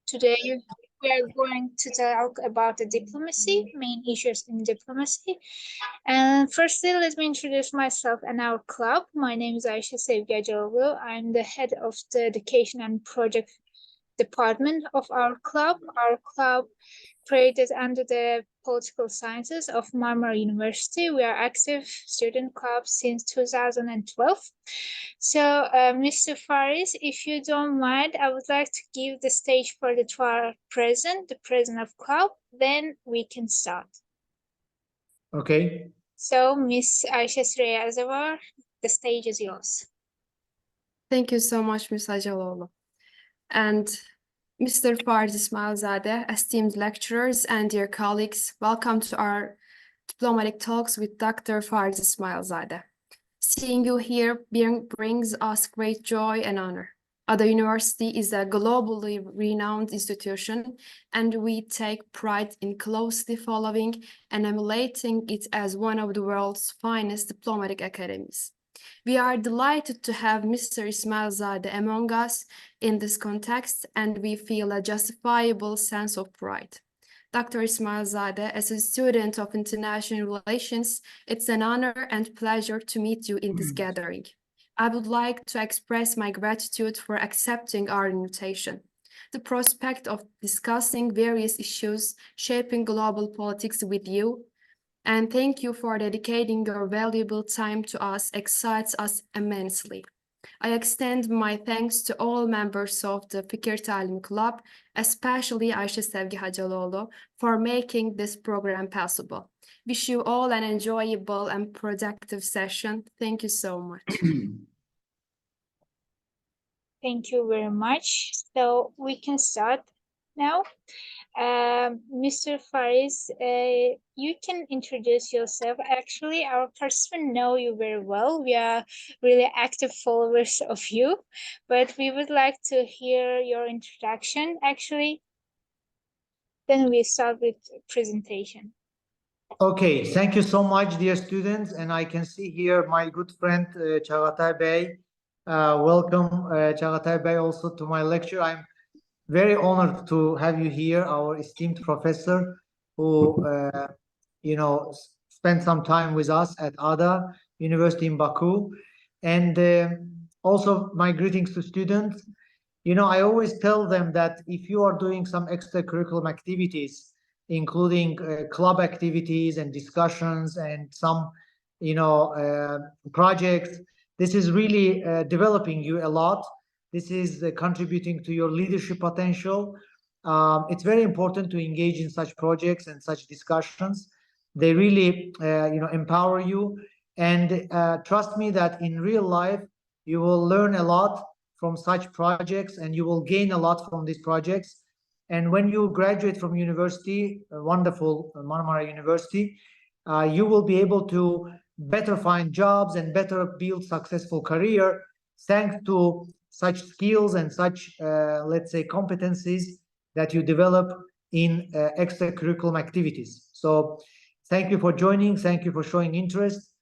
Today we are going to talk about the diplomacy, main issues in diplomacy. And firstly, let me introduce myself and our club. My name is Sevgi. I'm the head of the education and project department of our club. Our club created under the political sciences of Marmara University. We are active student club since 2012. So, Mr. Fariz, if you don't mind, I would like to give the stage for the president of club, then we can start. Okay. So, Miss Ayşe Süreyya Azavar, the stage is yours. Thank you so much, Ms. Ajaloğlu. And Mr. Fariz İsmailzade, esteemed lecturers and dear colleagues, welcome to our diplomatic talks with Dr. Fariz İsmailzade. Seeing you here brings us great joy and honor. Ada University is a globally renowned institution, and we take pride in closely following and emulating it as one of the world's finest diplomatic academies. We are delighted to have Mr. Ismailzade among us in this context, and we feel a justifiable sense of pride. Dr. Ismailzade, as a student of international relations, it's an honor and pleasure to meet you in this gathering. I would like to express my gratitude for accepting our invitation. The prospect of discussing various issues shaping global politics with you, and thank you for dedicating your valuable time to us, excites us immensely. I extend my thanks to all members of the FİKİR Talimi Club, especially Ayşe Sevgi Hacaloğlu, for making this program possible. Wish you all an enjoyable and productive session. Thank you so much. Thank you very much. So we can start now. Mr. Fariz, you can introduce yourself. Actually, our participants know you very well. We are really active followers of you, but we would like to hear your introduction, actually. Then we start with presentation. Okay, thank you so much, dear students. And I can see here my good friend, Çağatay Bey. Welcome, Çağatay Bey, also to my lecture. I'm very honored to have you here, our esteemed professor, who, spent some time with us at Ada University in Baku. And also my greetings to students. I always tell them that if you are doing some extracurricular activities, including club activities and discussions and some, projects, this is really developing you a lot. This is contributing to your leadership potential. It's very important to engage in such projects and such discussions. They really, empower you. And trust me that in real life, you will learn a lot from such projects and you will gain a lot from these projects. And when you graduate from university, a wonderful Marmara University, you will be able to better find jobs and better build successful career thanks to such skills and such, let's say, competencies that you develop in extracurricular activities. So thank you for joining. Thank you for showing interest.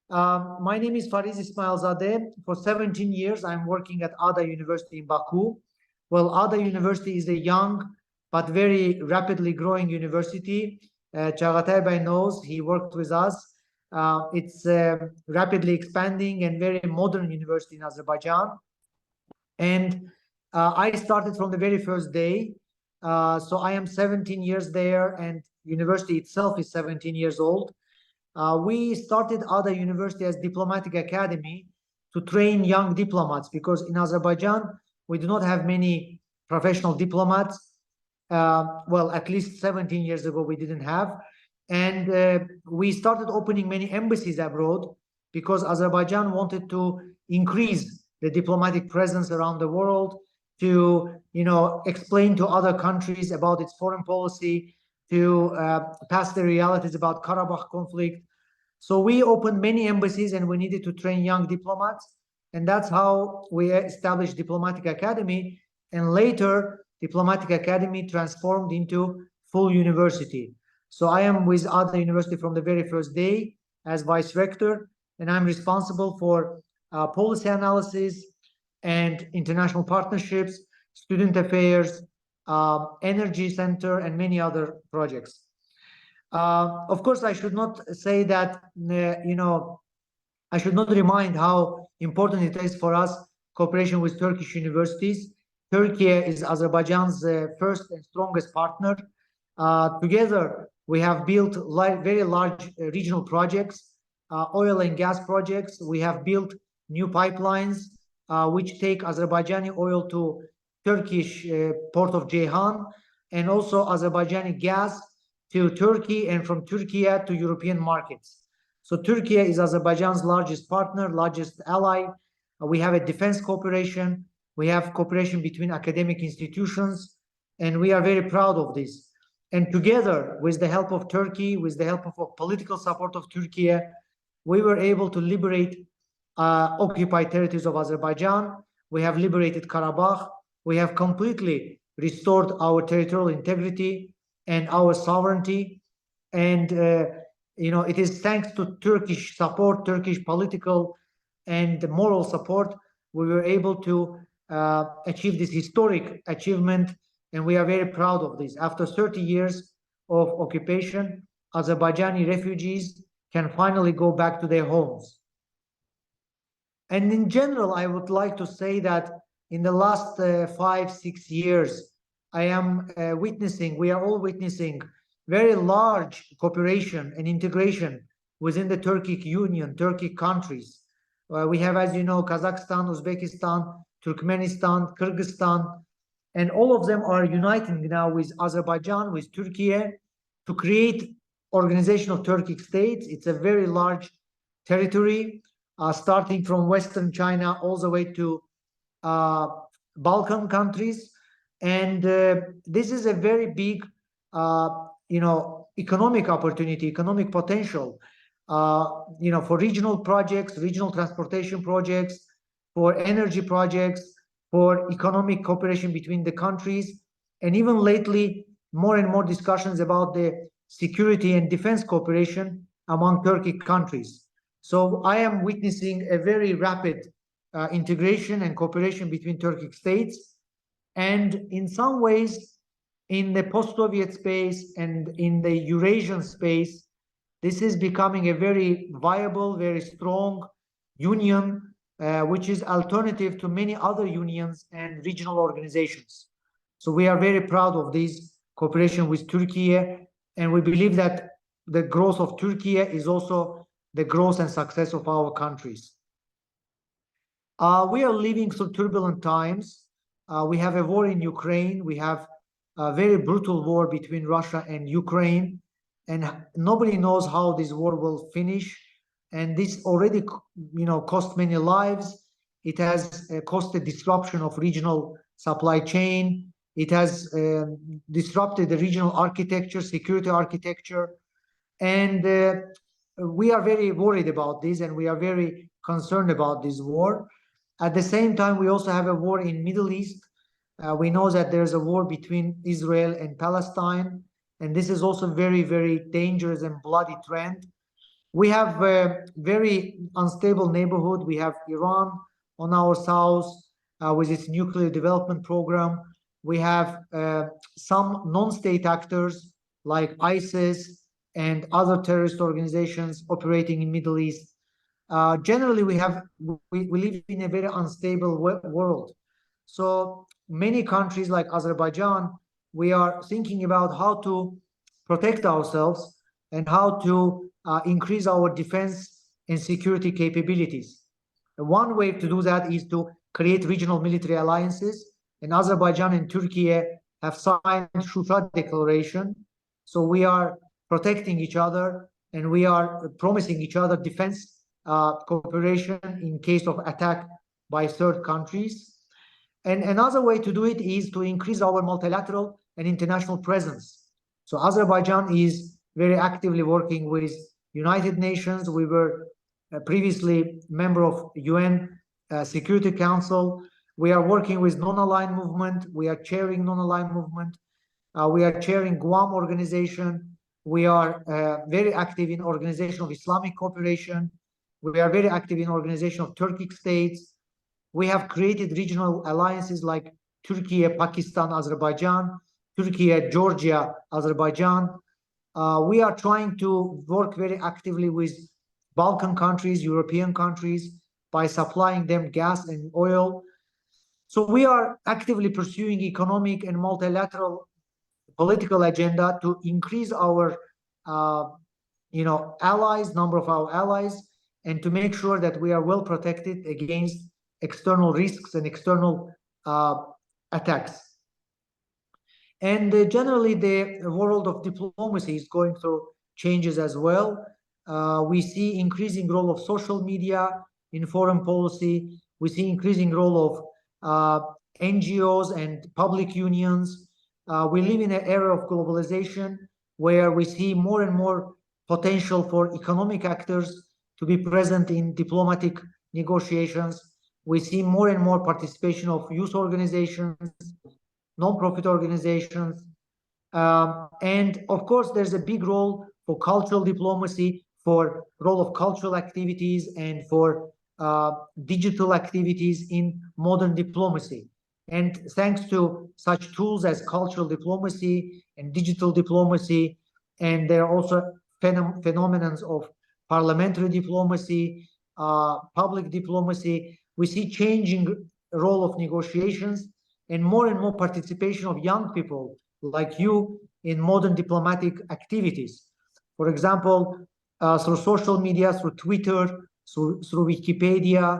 My name is Fariz İsmailzade. For 17 years, I'm working at Ada University in Baku. Well, Ada University is a young but very rapidly growing university. Çağatay Bey knows, he worked with us. It's a rapidly expanding and very modern university in Azerbaijan. And I started from the very first day. So I am 17 years there, and university itself is 17 years old. We started Ada University as diplomatic academy to train young diplomats, because in Azerbaijan, we do not have many professional diplomats. Well, at least 17 years ago, we didn't have. And we started opening many embassies abroad because Azerbaijan wanted to increase the diplomatic presence around the world, to explain to other countries about its foreign policy, to pass the realities about Karabakh conflict. So we opened many embassies and we needed to train young diplomats. And that's how we established Diplomatic Academy. And later, Diplomatic Academy transformed into full university. So I am with Ada University from the very first day as Vice-Rector, and I'm responsible for policy analysis and international partnerships, student affairs, energy center, and many other projects. Of course, I should not say that, I should not remind how important it is for us cooperation with Turkish universities. Turkey is Azerbaijan's first and strongest partner. Together, we have built very large regional projects, oil and gas projects. We have built new pipelines, which take Azerbaijani oil to Turkish port of Ceyhan, and also Azerbaijani gas to Turkey, and from Turkey to European markets. So Turkey is Azerbaijan's largest partner, largest ally. We have a defense cooperation. We have cooperation between academic institutions, and we are very proud of this. And together, with the help of Turkey, with the help of political support of Turkey, we were able to liberate occupied territories of Azerbaijan. We have liberated Karabakh. We have completely restored our territorial integrity and our sovereignty. And it is thanks to Turkish support, Turkish political and moral support, we were able to achieve this historic achievement, and we are very proud of this. After 30 years of occupation, Azerbaijani refugees can finally go back to their homes. And in general, I would like to say that in the last 5-6 years, we are all witnessing very large cooperation and integration within the Turkic Union, Turkic countries. We have, as you know, Kazakhstan, Uzbekistan, Turkmenistan, Kyrgyzstan, and all of them are uniting now with Azerbaijan, with Turkey, to create Organization of Turkic States. It's a very large territory, starting from Western China all the way to Balkan countries. And this is a very big, economic opportunity, economic potential, for regional projects, regional transportation projects, for energy projects, for economic cooperation between the countries, and even lately, more and more discussions about the security and defense cooperation among Turkic countries. So I am witnessing a very rapid integration and cooperation between Turkic states. And in some ways, in the post-Soviet space and in the Eurasian space, this is becoming a very viable, very strong union, which is alternative to many other unions and regional organizations. So we are very proud of this cooperation with Turkey, and we believe that the growth of Turkey is also the growth and success of our countries. We are living through turbulent times. We have a war in Ukraine. We have a very brutal war between Russia and Ukraine, and nobody knows how this war will finish. And this already, cost many lives. It has caused a disruption of regional supply chain. It has disrupted the regional architecture, security architecture. And we are very worried about this, and we are very concerned about this war. At the same time, we also have a war in Middle East. We know that there's a war between Israel and Palestine, and this is also very, very dangerous and bloody trend. We have a very unstable neighborhood. We have Iran on our south with its nuclear development program. We have some non-state actors like ISIS and other terrorist organizations operating in Middle East. Generally, we live in a very unstable world. So many countries like Azerbaijan, we are thinking about how to protect ourselves and how to increase our defense and security capabilities. One way to do that is to create regional military alliances, and Azerbaijan and Turkey have signed Shura Declaration. So we are protecting each other, and we are promising each other defense cooperation in case of attack by third countries. And another way to do it is to increase our multilateral and international presence. So Azerbaijan is very actively working with United Nations. We were previously member of UN Security Council. We are working with non-aligned movement. We are chairing non-aligned movement. We are chairing Guam organization. We are very active in Organization of Islamic Cooperation. We are very active in Organization of Turkic States. We have created regional alliances like Turkey, Pakistan, Azerbaijan, Turkey, Georgia, Azerbaijan. We are trying to work very actively with Balkan countries, European countries, by supplying them gas and oil. So we are actively pursuing economic and multilateral political agenda to increase our, allies, number of our allies, and to make sure that we are well protected against external risks and external attacks. And generally, the world of diplomacy is going through changes as well. We see increasing role of social media in foreign policy. We see increasing role of NGOs and public unions. We live in an era of globalization where we see more and more potential for economic actors to be present in diplomatic negotiations. We see more and more participation of youth organizations, non-profit organizations. And of course, there's a big role for cultural diplomacy, for role of cultural activities, and for digital activities in modern diplomacy. And thanks to such tools as cultural diplomacy and digital diplomacy, and there are also phenomena of parliamentary diplomacy, public diplomacy, we see changing role of negotiations and more participation of young people like you in modern diplomatic activities. For example, through social media, through Twitter, through Wikipedia,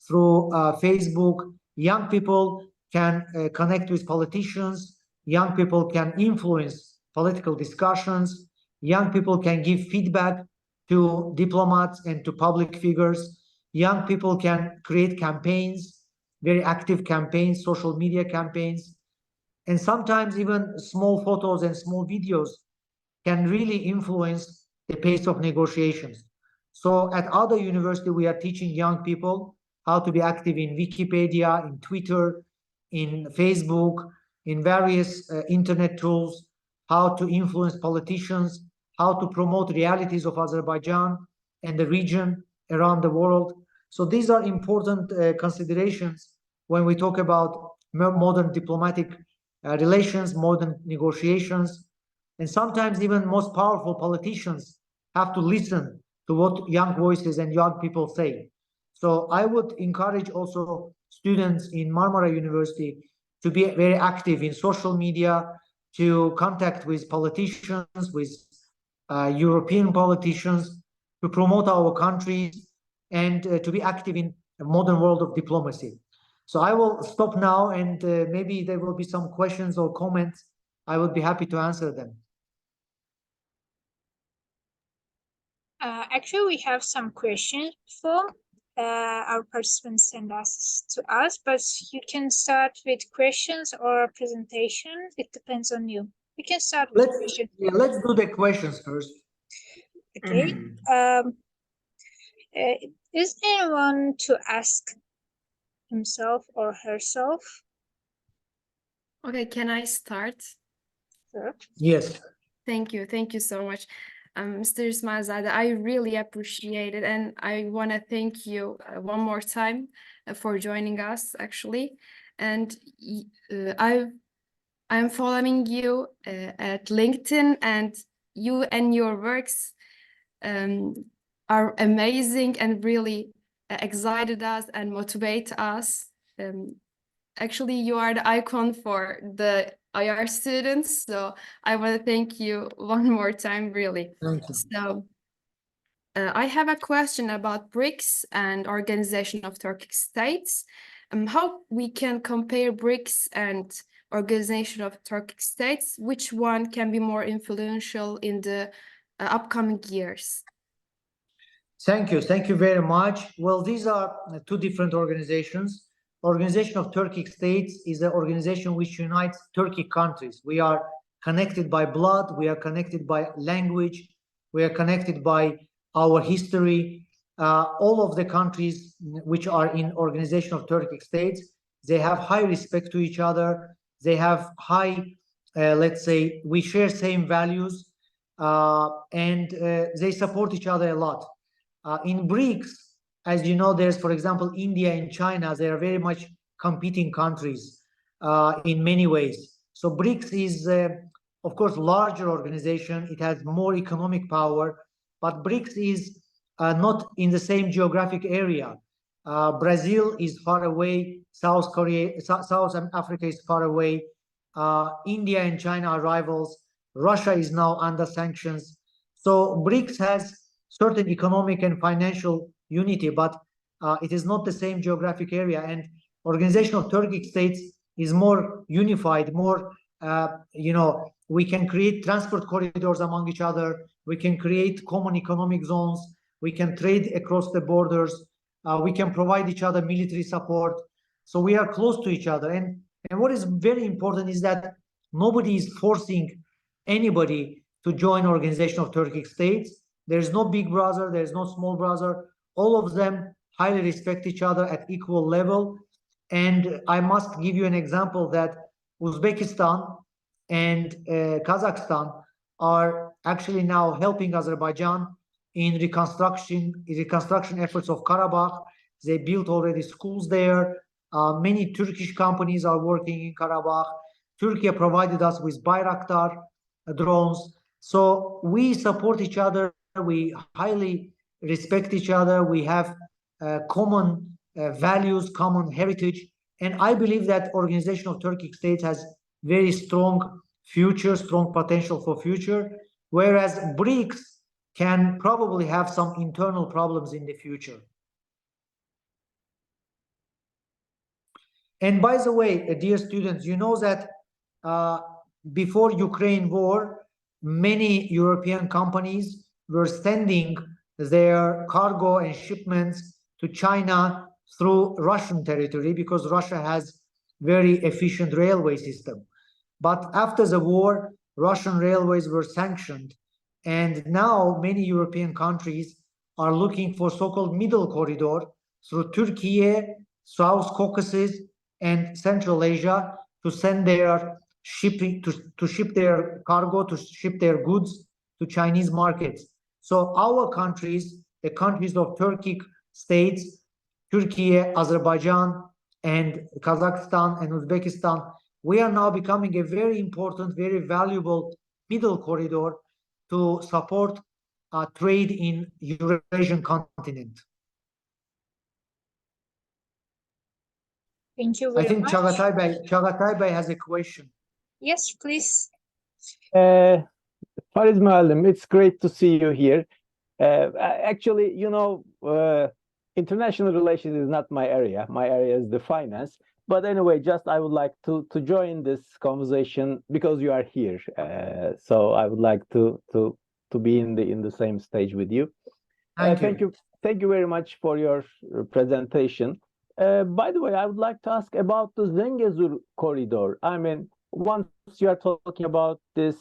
through Facebook, young people can connect with politicians, young people can influence political discussions, young people can give feedback to diplomats and to public figures, young people can create campaigns, very active campaigns, social media campaigns, and sometimes even small photos and small videos can really influence the pace of negotiations. So at other university, we are teaching young people how to be active in Wikipedia, in Twitter, in Facebook, in various internet tools, how to influence politicians, how to promote realities of Azerbaijan and the region around the world. So these are important considerations when we talk about modern diplomatic relations, modern negotiations, and sometimes even most powerful politicians have to listen to what young voices and young people say. So I would encourage also students in Marmara University to be very active in social media, to contact with politicians, with European politicians, to promote our countries, and to be active in a modern world of diplomacy. So I will stop now, and maybe there will be some questions or comments. I would be happy to answer them. Actually, we have some questions for our participants send us to us, but you can start with questions or presentation. It depends on you. We can start with questions. Yeah, let's do the questions first. Okay. Is anyone to ask himself or herself? Okay, can I start? Sure. Yes. Thank you so much. Mr. Ismailzade, I really appreciate it, and I want to thank you one more time for joining us, actually. And I'm following you at LinkedIn, and you and your works are amazing and really excited us and motivate us. Actually, you are the icon for the IR students, so I want to thank you one more time, really. Thank you. So I have a question about BRICS and Organization of Turkic States. How we can compare BRICS and Organization of Turkic States? Which one can be more influential in the upcoming years? Thank you very much. Well, these are two different organizations. Organization of Turkic States is an organization which unites Turkic countries. We are connected by blood, we are connected by language, we are connected by our history. All of the countries which are in Organization of Turkic States, they have high respect to each other. They have high, let's say, we share same values, and they support each other a lot. In BRICS, as you know, there's, for example, India and China. They are very much competing countries. in many ways. So BRICS is, of course, larger organization. It has more economic power, but BRICS is not in the same geographic area. Brazil is far away. South Africa is far away. India and China are rivals. Russia is now under sanctions. So BRICS has certain economic and financial unity, but it is not the same geographic area. And Organization of Turkic States is more unified, more, we can create transport corridors among each other. We can create common economic zones. We can trade across the borders. We can provide each other military support. So we are close to each other. And what is very important is that nobody is forcing anybody to join Organization of Turkic States. There's no big brother, there's no small brother. All of them highly respect each other at equal level. And I must give you an example that Uzbekistan and Kazakhstan are actually now helping Azerbaijan in reconstruction efforts of Karabakh. They built already schools there. Many Turkish companies are working in Karabakh. Turkey provided us with Bayraktar drones. So we support each other. We highly respect each other. We have common values, common heritage. And I believe that Organization of Turkic States has very strong future, strong potential for future, whereas BRICS can probably have some internal problems in the future. And by the way, dear students, you know that before Ukraine war, many European companies were sending their cargo and shipments to China through Russian territory because Russia has very efficient railway system. But after the war, Russian railways were sanctioned. And now many European countries are looking for so-called middle corridor through Turkey, South Caucasus, and Central Asia to send their shipping, to ship their cargo, to ship their goods to Chinese markets. So our countries, the countries of Turkic states, Turkey, Azerbaijan, and Kazakhstan and Uzbekistan, we are now becoming a very important, very valuable middle corridor to support trade in Eurasian continent. Thank you very I think much. Çağatay Bey has a question. Yes, please. Fariz Muallim, it's great to see you here. Actually, international relations is not my area. My area is the finance. But anyway, I would like to join this conversation because you are here. So I would like to be in the same stage with you. Thank you very much for your presentation. By the way, I would like to ask about the Zengezur corridor. I mean, once you are talking about this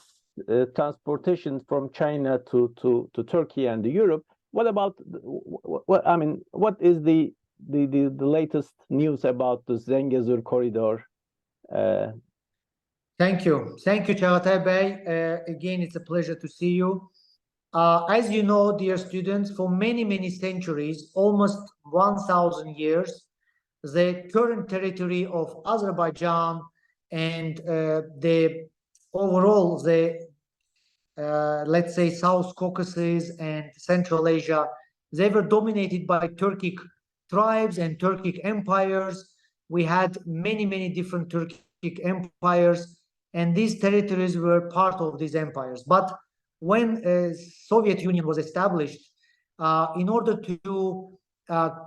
transportation from China to Turkey and Europe, what about what is the latest news about the Zengezur corridor? Thank you, Çağatay Bey. Again, it's a pleasure to see you. As you know, dear students, for many centuries, almost 1,000 years, the current territory of Azerbaijan and the overall let's say South Caucasus and Central Asia, they were dominated by Turkic tribes and Turkic empires. We had many different Turkic empires, and these territories were part of these empires. But when Soviet Union was established, in order to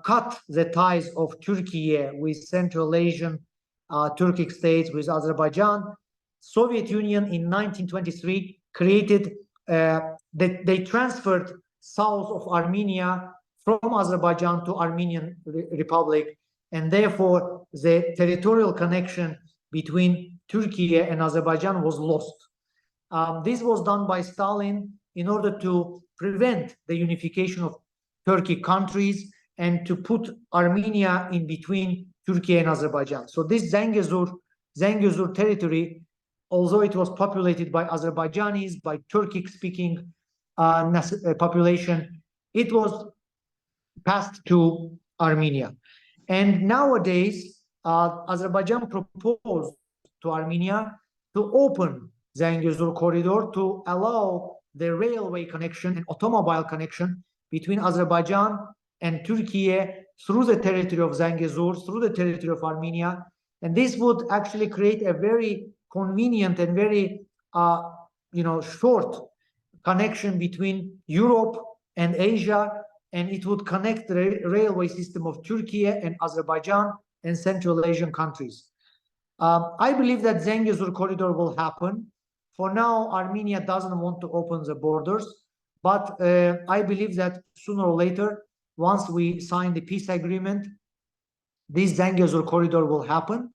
cut the ties of Turkey with Central Asian Turkic states, with Azerbaijan, Soviet Union in 1923 created, they transferred south of Armenia from Azerbaijan to Armenian Republic, and therefore the territorial connection between Turkey and Azerbaijan was lost. This was done by Stalin in order to prevent the unification of Turkic countries and to put Armenia in between Turkey and Azerbaijan. So this Zengezur territory, although it was populated by Azerbaijanis, by Turkic-speaking population, it was passed to Armenia. And nowadays, Azerbaijan proposed to Armenia to open Zangezur corridor to allow the railway connection and automobile connection between Azerbaijan and Turkey through the territory of Zangezur, through the territory of Armenia. And this would actually create a very convenient and very, short connection between Europe and Asia, and it would connect the railway system of Turkey and Azerbaijan and Central Asian countries. I believe that Zangezur corridor will happen. For now, Armenia doesn't want to open the borders, but I believe that sooner or later, once we sign the peace agreement, this Zangezur corridor will happen,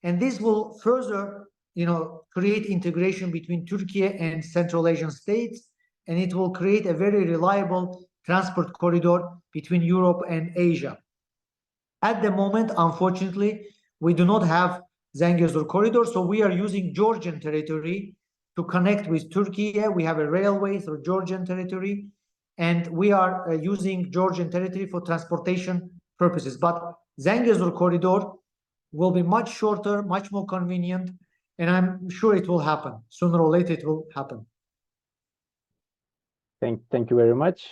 and this will further, create integration between Turkey and Central Asian states, and it will create a very reliable transport corridor between Europe and Asia. At the moment, unfortunately, we do not have Zangezur corridor, so we are using Georgian territory to connect with Turkey. We have a railway through Georgian territory, and we are using Georgian territory for transportation purposes. But Zangezur corridor will be much shorter, much more convenient, and I'm sure it will happen. Sooner or later, it will happen. Thank you very much.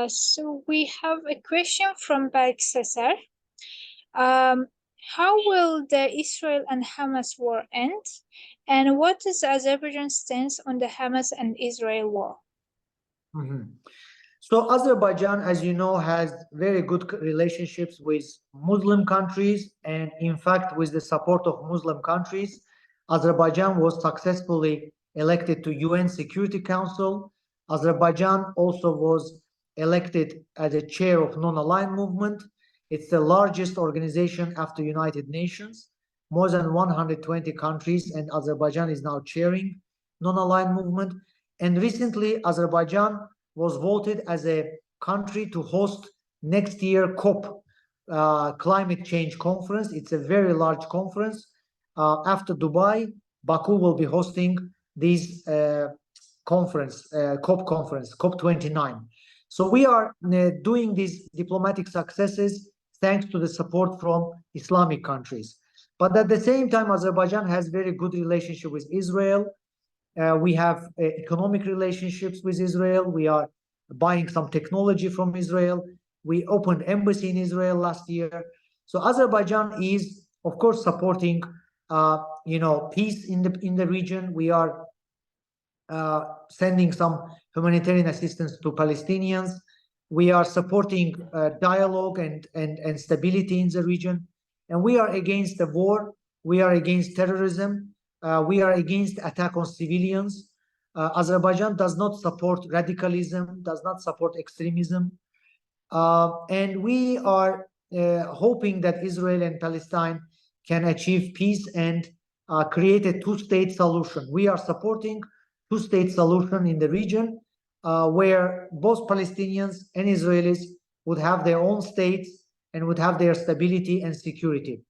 So we have a question from Berk Seser. How will the Israel and Hamas war end? And what is Azerbaijan's stance on the Hamas and Israel war? So Azerbaijan, as you know, has very good relationships with Muslim countries, and in fact, with the support of Muslim countries, Azerbaijan was successfully elected to UN Security Council. Azerbaijan also was elected as a chair of Non-Aligned Movement. It's the largest organization after United Nations, more than 120 countries, and Azerbaijan is now chairing Non-Aligned Movement. And recently, Azerbaijan was voted as a country to host next year COP, Climate Change Conference. It's a very large conference. After Dubai, Baku will be hosting this conference, COP conference, COP29. So we are doing these diplomatic successes thanks to the support from Islamic countries. But at the same time, Azerbaijan has very good relationship with Israel. We have economic relationships with Israel. We are buying some technology from Israel. We opened embassy in Israel last year. So Azerbaijan is, of course, supporting, peace in the region. We are sending some humanitarian assistance to Palestinians. We are supporting dialogue and stability in the region. And we are against the war. We are against terrorism. We are against attack on civilians. Azerbaijan does not support radicalism, does not support extremism. And we are hoping that Israel and Palestine can achieve peace and create a two-state solution. We are supporting two-state solution in the region where both Palestinians and Israelis would have their own states and would have their stability and security.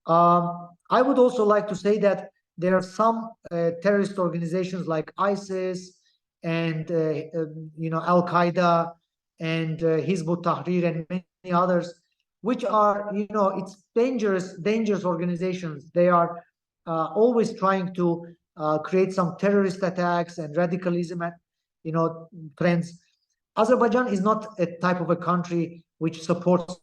I would also like to say that there are some terrorist organizations like ISIS and Al-Qaeda and Hizb ut-Tahrir and many others, which are, it's dangerous organizations. They are always trying to create some terrorist attacks and radicalism, trends. Azerbaijan is not a type of a country which supports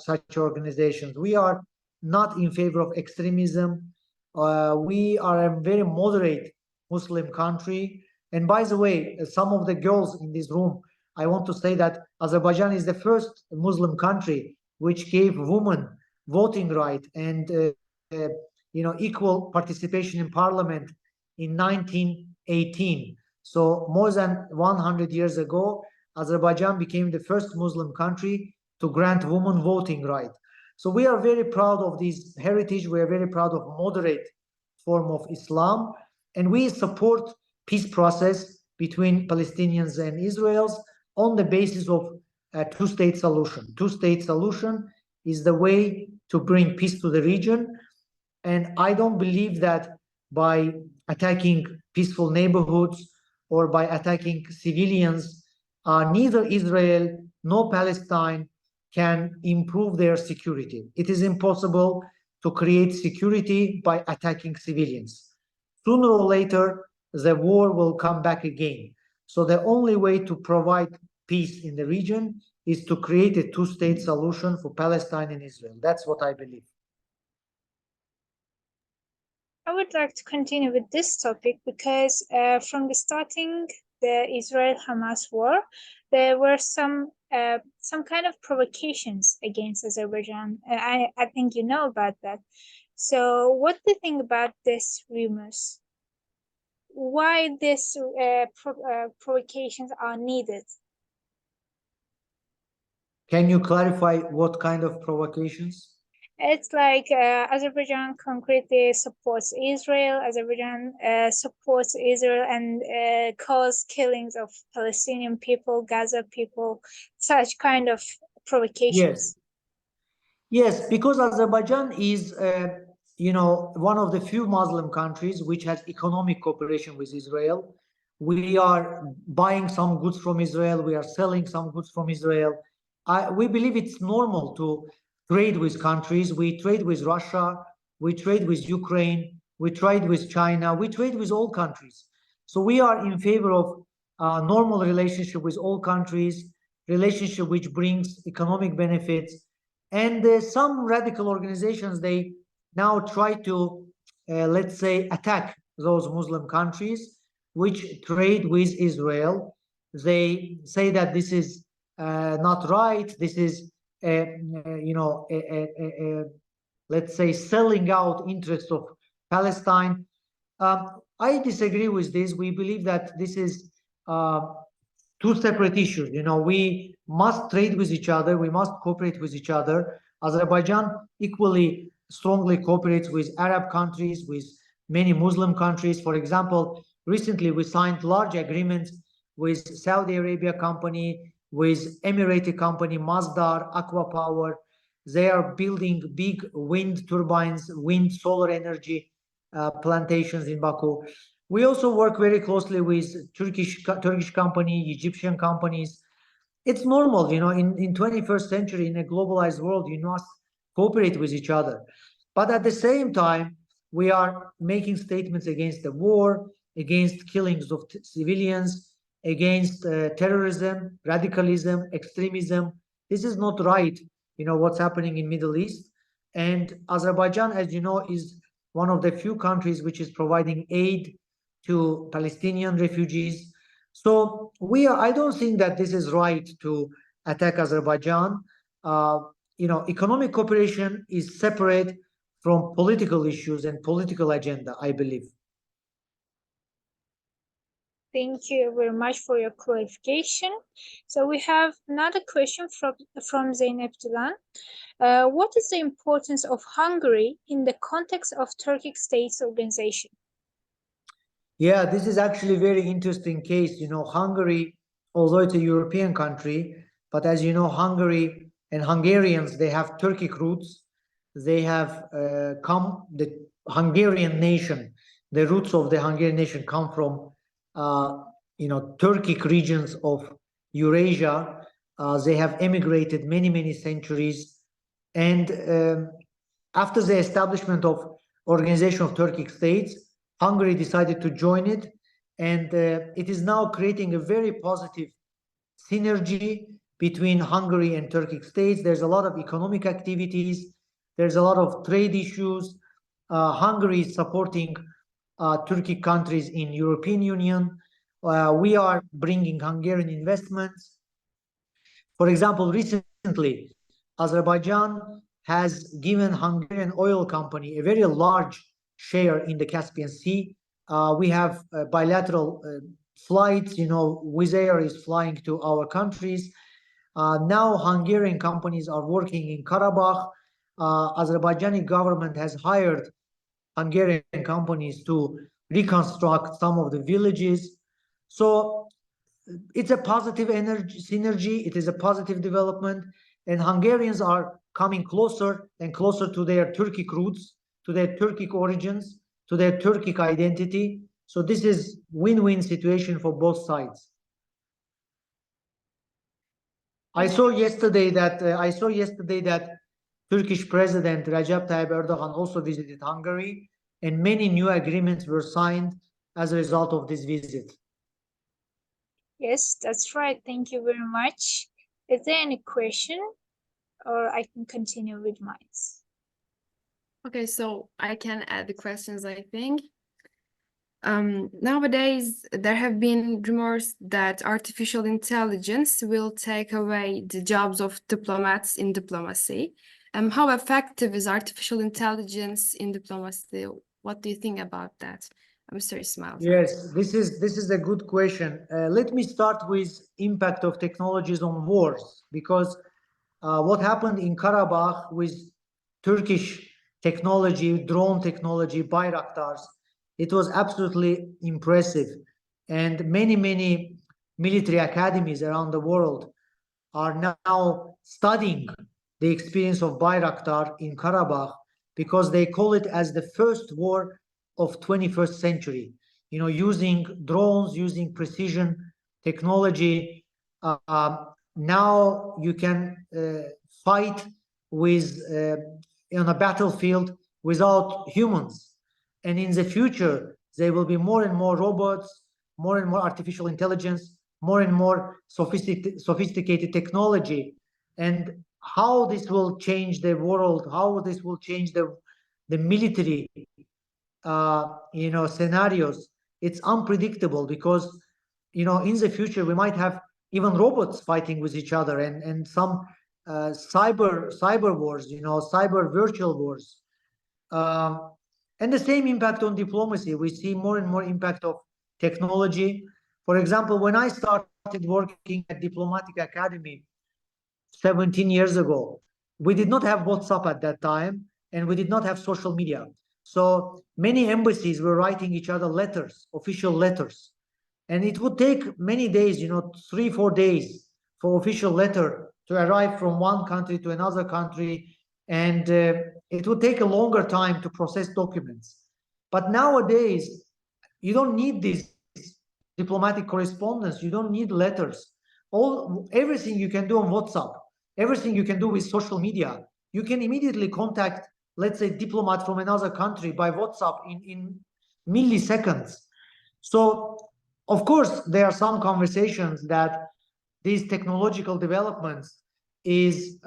such organizations. We are not in favor of extremism. We are a very moderate Muslim country. And by the way, some of the girls in this room, I want to say that Azerbaijan is the first Muslim country which gave women voting right and equal participation in parliament in 1918. So more than 100 years ago, Azerbaijan became the first Muslim country to grant women voting right. So we are very proud of this heritage. We are very proud of moderate form of Islam, and we support peace process between Palestinians and Israelis on the basis of a two-state solution. Two-state solution is the way to bring peace to the region, and I don't believe that by attacking peaceful neighborhoods or by attacking civilians, neither Israel nor Palestine can improve their security. It is impossible to create security by attacking civilians. Sooner or later, the war will come back again. So the only way to provide peace in the region is to create a two-state solution for Palestine and Israel. That's what I believe. I would like to continue with this topic because from the starting the Israel-Hamas war, there were some kind of provocations against Azerbaijan. I think you know about that. So what do you think about this rumors? Why these provocations are needed? Can you clarify what kind of provocations? It's like Azerbaijan concretely supports Israel. Azerbaijan supports Israel and cause killings of Palestinian people, Gaza people, such kind of provocations. Yes, because Azerbaijan is, one of the few Muslim countries which has economic cooperation with Israel. We are buying some goods from Israel. We are selling some goods from Israel. We believe it's normal to trade with countries. We trade with Russia. We trade with Ukraine. We trade with China. We trade with all countries. So we are in favor of normal relationship with all countries, relationship which brings economic benefits. And some radical organizations, they now try to, let's say, attack those Muslim countries which trade with Israel. They say that this is not right. This is, let's say, selling out interests of Palestine. I disagree with this. We believe that this is two separate issues. We must trade with each other. We must cooperate with each other. Azerbaijan equally strongly cooperates with Arab countries, with many Muslim countries. For example, recently we signed large agreements with Saudi Arabia company, with Emirati company, Masdar, Aqua Power. They are building big wind turbines, wind, solar energy plantations in Baku. We also work very closely with Turkish company, Egyptian companies. It's normal, in 21st century, in a globalized world, you must cooperate with each other. But at the same time, we are making statements against the war, against killings of civilians, against terrorism, radicalism, extremism. This is not right, what's happening in Middle East. And Azerbaijan, as you know, is one of the few countries which is providing aid to Palestinian refugees. So I don't think that this is right to attack Azerbaijan. Economic cooperation is separate from political issues and political agenda, I believe. Thank you very much for your clarification. So we have another question from Zeynep Dilan. What is the importance of Hungary in the context of Turkic states organization? Yeah, this is actually a very interesting case. Hungary, although it's a European country, but as you know, Hungary and Hungarians, they have Turkic roots. They have the Hungarian nation, the roots of the Hungarian nation come from, Turkic regions of Eurasia. They have emigrated many, many centuries. And after the establishment of Organization of Turkic States, Hungary decided to join it, and it is now creating a very positive synergy between Hungary and Turkic states. There's a lot of economic activities. There's a lot of trade issues. Hungary is supporting Turkic countries in European Union. We are bringing Hungarian investments. For example, recently, Azerbaijan has given Hungarian oil company a very large share in the Caspian Sea. We have bilateral flights, Wizz Air is flying to our countries. Now Hungarian companies are working in Karabakh. Azerbaijani government has hired Hungarian companies to reconstruct some of the villages. So it's a positive synergy. It is a positive development, and Hungarians are coming closer and closer to their Turkic roots, to their Turkic origins, to their Turkic identity. So this is win-win situation for both sides. I saw yesterday that Turkish President Recep Tayyip Erdogan also visited Hungary, and many new agreements were signed as a result of this visit. Yes, that's right. Thank you very much. Is there any question, or I can continue with mine? Okay, so I can add the questions, I think. Nowadays, there have been rumors that artificial intelligence will take away the jobs of diplomats in diplomacy. How effective is artificial intelligence in diplomacy? What do you think about that, Mr. Ismailzade? Yes, this is a good question. Let me start with impact of technologies on wars, because what happened in Karabakh with Turkish technology, drone technology, Bayraktars, it was absolutely impressive. And many military academies around the world are now studying the experience of Bayraktar in Karabakh, because they call it as the first war of 21st century, you know, using drones, using precision technology. Now you can fight with on a battlefield without humans. And in the future, there will be more and more robots, more and more artificial intelligence, more and more sophisticated technology. And how this will change the world, how this will change the military scenarios, it's unpredictable, because in the future we might have even robots fighting with each other, and some cyber wars, cyber virtual wars, and the same impact on diplomacy. We see more and more impact of technology. For example, when I started working at Diplomatic Academy 17 years ago, we did not have WhatsApp at that time, and we did not have social media. So many embassies were writing each other letters, official letters. And it would take many days, 3-4 days for official letter to arrive from one country to another country. And it would take a longer time to process documents. But nowadays, you don't need this diplomatic correspondence. You don't need letters. Everything you can do on WhatsApp, everything you can do with social media. You can immediately contact, let's say, diplomat from another country by WhatsApp in milliseconds. So, of course, there are some conversations that these technological developments is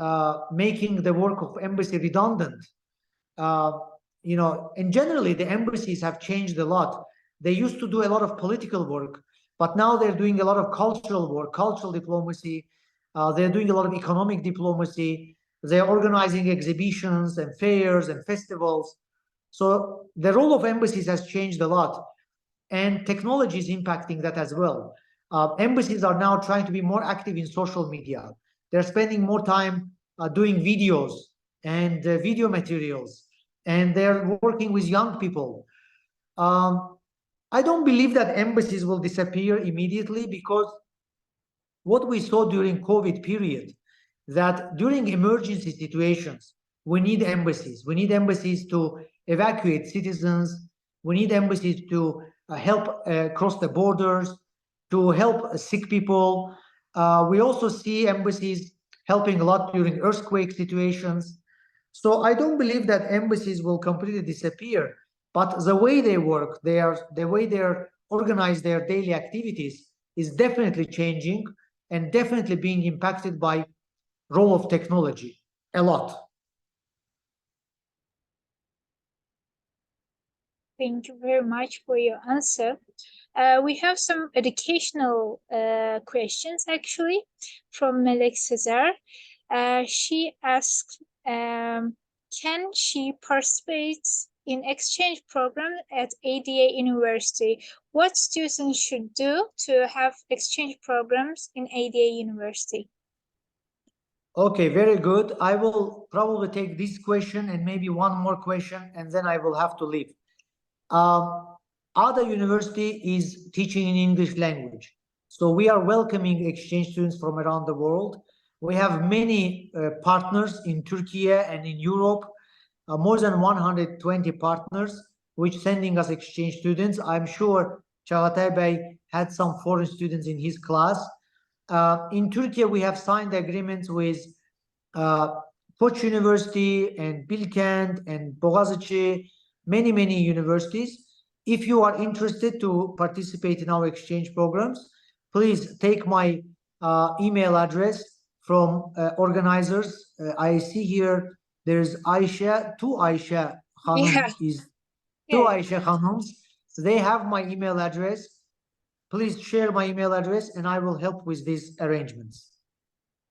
making the work of embassy redundant. And generally, the embassies have changed a lot. They used to do a lot of political work, but now they're doing a lot of cultural work, cultural diplomacy. They're doing a lot of economic diplomacy. They're organizing exhibitions and fairs and festivals. So the role of embassies has changed a lot, and technology is impacting that as well. Embassies are now trying to be more active in social media. They're spending more time doing videos and video materials, and they're working with young people. I don't believe that embassies will disappear immediately, because what we saw during COVID period, that during emergency situations, we need embassies. We need embassies to evacuate citizens. We need embassies to help cross the borders, to help sick people. We also see embassies helping a lot during earthquake situations. So I don't believe that embassies will completely disappear, but the way they work, the way they're organize their daily activities is definitely changing, and definitely being impacted by role of technology a lot. Thank you very much for your answer. We have some educational questions actually from Melek Sezer. She asked, can she participate in exchange program at ADA University? What students should do to have exchange programs in ADA University? Okay, very good. I will probably take this question and maybe one more question, and then I will have to leave. ADA University is teaching in English language. So we are welcoming exchange students from around the world. We have many partners in Turkey and in Europe, more than 120 partners, which sending us exchange students. I'm sure Çağatay Bey had some foreign students in his class. In Turkey, we have signed agreements with Koç University and Bilkent and Boğaziçi, many universities. If you are interested to participate in our exchange programs, please take my email address from organizers. I see here there's Ayşe, two Ayşe Hanım Yeah. two Ayşe Hanums. So they have my email address. Please share my email address and I will help with these arrangements.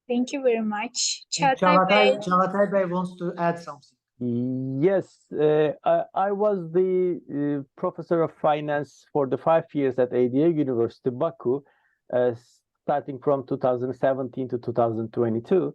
Thank you very much. And Çağatay Bey. Çağatay Bey wants to add something. Yes, I was the professor of finance for the 5 years at ADA University, Baku, starting from 2017 to 2022.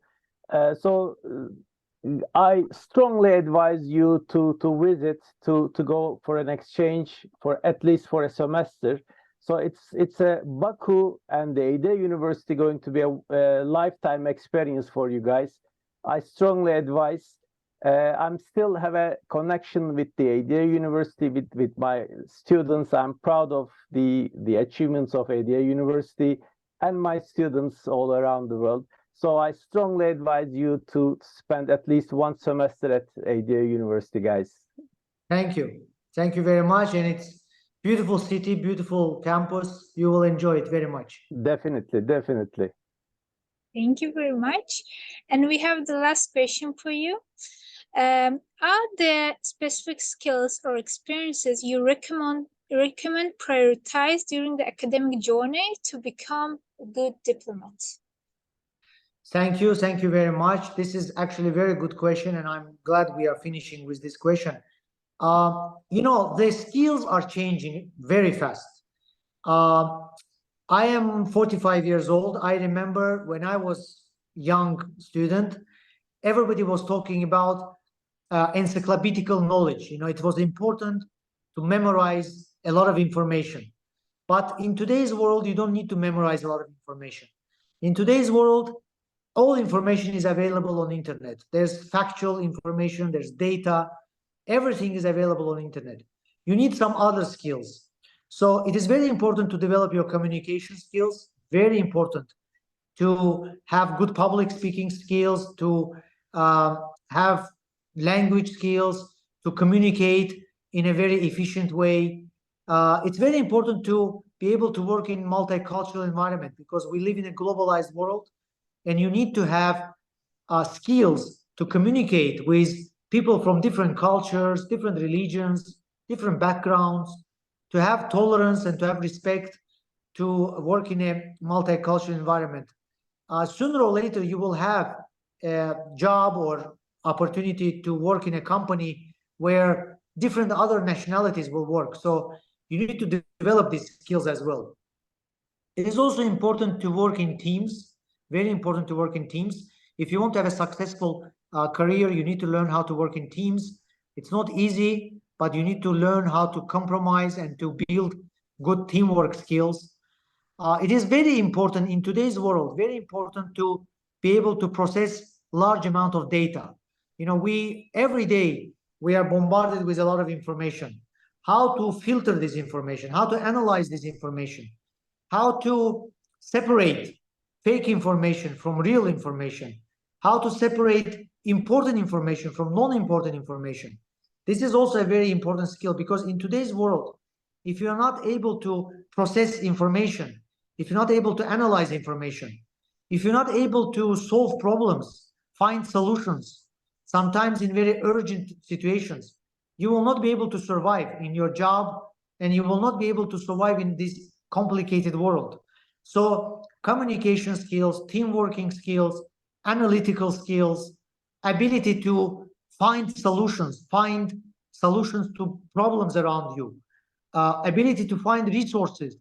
I strongly advise you to visit, to go for an exchange for at least for a semester. So it's a Baku and the ADA University going to be a lifetime experience for you guys. I strongly advise. I'm still have a connection with the ADA University, with my students. I'm proud of the achievements of ADA University and my students all around the world. So I strongly advise you to spend at least one semester at ADA University, guys. Thank you. Thank you very much. And it's beautiful city, beautiful campus. You will enjoy it very much. Definitely. Thank you very much. And we have the last question for you. Are there specific skills or experiences you recommend prioritize during the academic journey to become a good diplomat? Thank you very much. This is actually a very good question, and I'm glad we are finishing with this question. The skills are changing very fast. I am 45 years old. I remember when I was young student, everybody was talking about encyclopedical knowledge. It was important to memorize a lot of information. But in today's world, you don't need to memorize a lot of information. In today's world, all information is available on internet. There's factual information, there's data, everything is available on internet. You need some other skills. So it is very important to develop your communication skills, very important to have good public speaking skills, to have language skills, to communicate in a very efficient way. It's very important to be able to work in multicultural environment because we live in a globalized world, and you need to have skills to communicate with people from different cultures, different religions, different backgrounds, to have tolerance and to have respect, to work in a multicultural environment. Sooner or later, you will have a job or opportunity to work in a company where different other nationalities will work. So you need to develop these skills as well. It is also important to work in teams, very important to work in teams. If you want to have a successful career, you need to learn how to work in teams. It's not easy, but you need to learn how to compromise and to build good teamwork skills. It is very important in today's world, very important to be able to process large amount of data. Every day we are bombarded with a lot of information. How to filter this information, how to analyze this information, how to separate fake information from real information, how to separate important information from non-important information. This is also a very important skill because in today's world, if you're not able to process information, if you're not able to analyze information, if you're not able to solve problems, find solutions, sometimes in very urgent situations, you will not be able to survive in your job and you will not be able to survive in this complicated world. So communication skills, team working skills, analytical skills, ability to find solutions to problems around you, ability to find resources,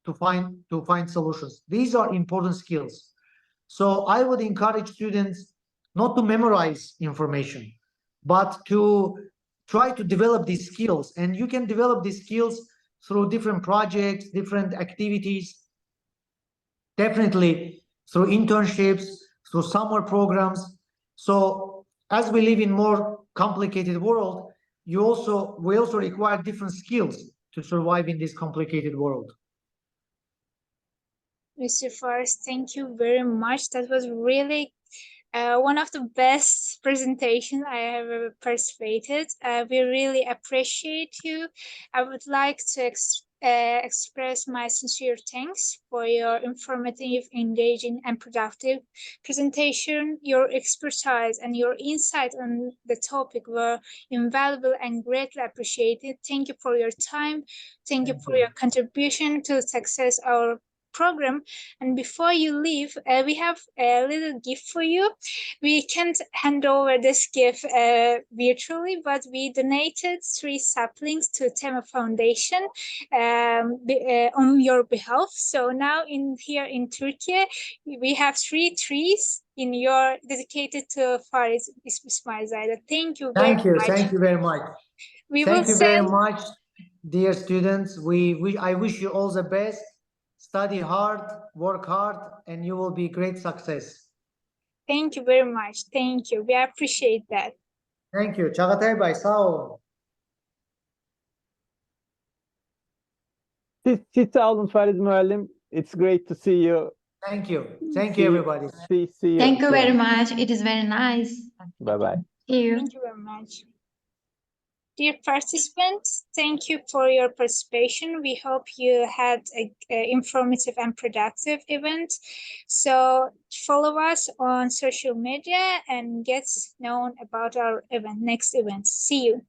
to find solutions. These are important skills. So I would encourage students not to memorize information, but to try to develop these skills. And you can develop these skills through different projects, different activities, definitely through internships, through summer programs. So as we live in more complicated world, we also require different skills to survive in this complicated world. Mr. Fariz. Thank you very much. That was really one of the best presentations I have ever participated. We really appreciate you. I would like to express my sincere thanks for your informative, engaging, and productive presentation. Your expertise and your insight on the topic were invaluable and greatly appreciated. Thank you for your time. Thank you for your contribution to the success of our program. And before you leave, we have a little gift for you. We can't hand over this gift virtually, but we donated 3 saplings to Tema Foundation on your behalf. So now here in Turkey, we have 3 trees dedicated to Fariz İsmailzade. Thank you very much. Thank you very much. Thank you very much, dear students. I wish you all the best. Study hard, work hard, and you will be great success. Thank you very much. Thank you. We appreciate that. Thank you. Çağatay Bey, sağ olun. Siz sağ olun Fariz Muallim. It's great to see you. Thank you. Thank you, everybody. See you. Thank you soon. very much. It is very nice. Bye-bye. See you. Thank you very much. Dear participants, thank you for your participation. We hope you had an informative and productive event. So follow us on social media and get known about our next event. See you.